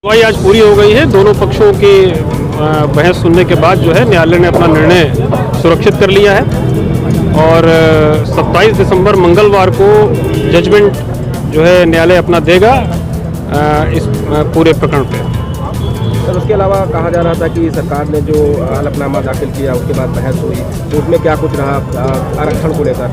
सुनवाई आज पूरी हो गई है। दोनों पक्षों की बहस सुनने के बाद जो है न्यायालय ने अपना निर्णय सुरक्षित कर लिया है और 27 दिसंबर मंगलवार को जजमेंट जो है न्यायालय अपना देगा इस पूरे प्रकरण पे। सर, उसके अलावा कहा जा रहा था कि सरकार ने जो हलफनामा दाखिल किया उसके बाद बहस हुई तो उसमें क्या कुछ रहा आरक्षण को लेकर?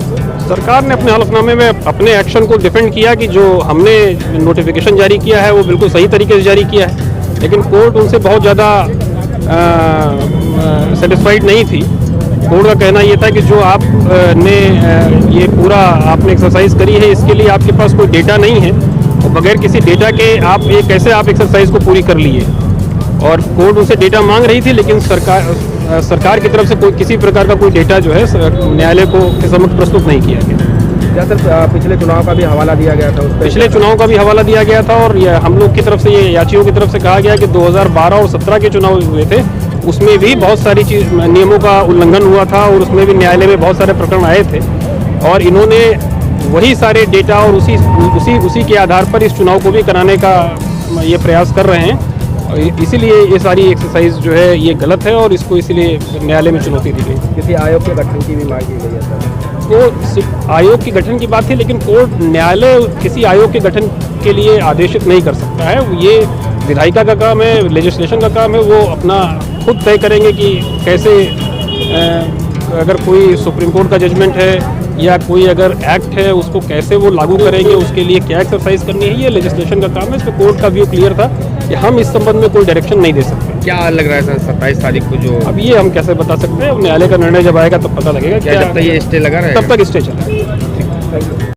सरकार ने अपने हलफनामे में अपने एक्शन को डिफेंड किया कि जो हमने नोटिफिकेशन जारी किया है वो बिल्कुल सही तरीके से जारी किया है, लेकिन कोर्ट उनसे बहुत ज़्यादा सेटिस्फाइड नहीं थी। कोर्ट का कहना ये था कि जो आप ने ये पूरा आपने एक्सरसाइज करी है इसके लिए आपके पास कोई डेटा नहीं है और बगैर किसी डेटा के आप ये कैसे आप एक्सरसाइज को पूरी कर लिए। और कोर्ट उनसे डेटा मांग रही थी लेकिन सरकार की तरफ से कोई किसी प्रकार का कोई डेटा जो है न्यायालय को के समक्ष प्रस्तुत नहीं किया गया। क्या सर पिछले चुनाव का भी हवाला दिया गया था? पिछले चुनाव का भी हवाला दिया गया था और हम लोग की तरफ से ये याचियों की तरफ से कहा गया कि 2012 और 17 के चुनाव हुए थे उसमें भी बहुत सारी नियमों का उल्लंघन हुआ था और उसमें भी न्यायालय में बहुत सारे प्रकरण आए थे और इन्होंने वही सारे डेटा और उसी के आधार पर इस चुनाव को भी कराने का ये प्रयास कर रहे हैं। इसीलिए ये सारी एक्सरसाइज जो है ये गलत है और इसको इसीलिए न्यायालय में चुनौती दी गई। किसी आयोग के गठन की भी मांग की गई है सर? तो आयोग के गठन की बात थी लेकिन कोर्ट न्यायालय किसी आयोग के गठन के लिए आदेशित नहीं कर सकता है। ये विधायिका का काम है, लेजिस्लेशन का काम है, वो अपना खुद तय करेंगे कि कैसे अगर कोई सुप्रीम कोर्ट का जजमेंट है या कोई अगर एक्ट है उसको कैसे वो लागू करेंगे, उसके लिए क्या एक्सरसाइज करनी है, ये लेजिस्लेशन का काम है। इस पर कोर्ट का व्यू क्लियर था कि हम इस संबंध में कोई डायरेक्शन नहीं दे सकते। क्या लग रहा है सर 27 तारीख को जो अब ये हम कैसे बता सकते हैं, न्यायालय का निर्णय जब आएगा तब पता लगेगा। जब तक ये स्टे लगा रहा है तब तक स्टे चलेगा।